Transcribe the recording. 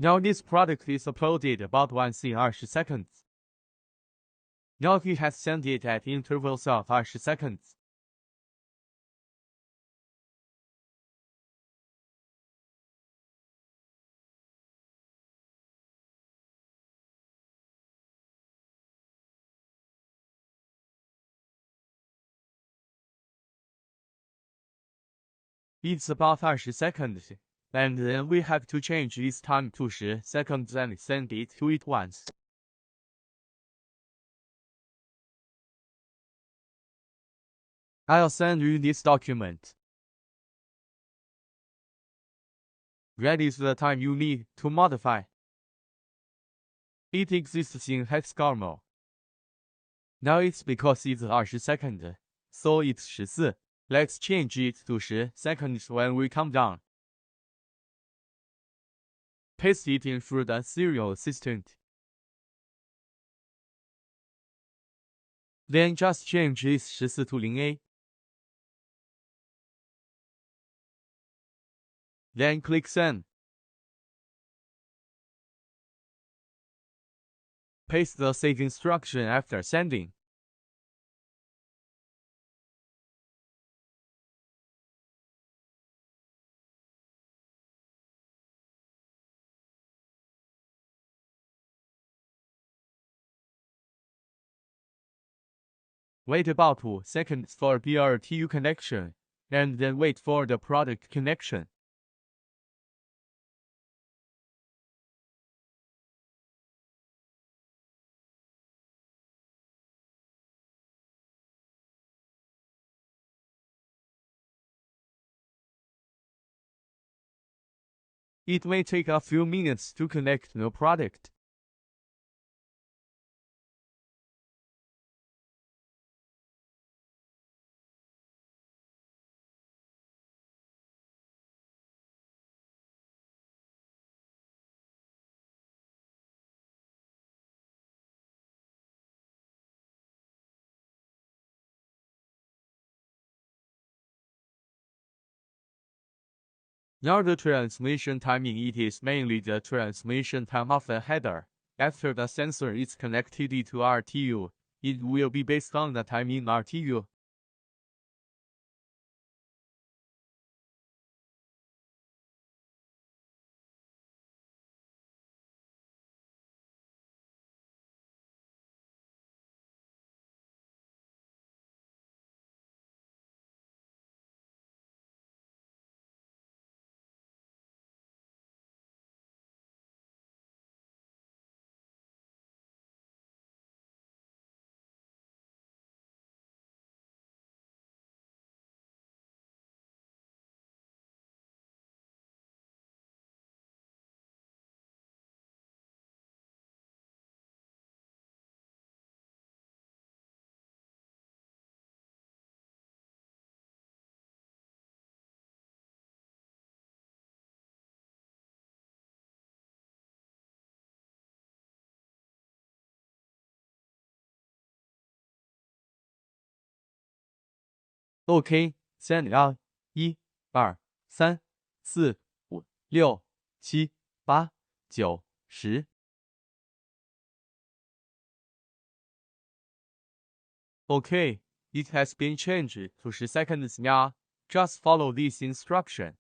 Now this product is uploaded about once in 20 seconds. Now he has sent it at intervals of 20 seconds. It's about 20 seconds, and then we have to change this time to 10 seconds and send it to it once. I'll send you this document. That is the time you need to modify. It exists in hexagonal. Now it's because it's 20 seconds, so it's 14. Let's change it to 10 seconds when we come down. Paste it in through the serial assistant. Then just change this 14 to 0A. Then click Send. Paste the save instruction after sending. Wait about 2 seconds for BRTU connection, and then wait for the product connection. It may take a few minutes to connect the product. Now the transmission timing, it is mainly the transmission time of the header. After the sensor is connected to RTU, it will be based on the time in RTU. OK， 3、2、1、2、3、4、5、6、7、8、9、10。OK, it has been changed to 10 seconds now. Just follow this instruction.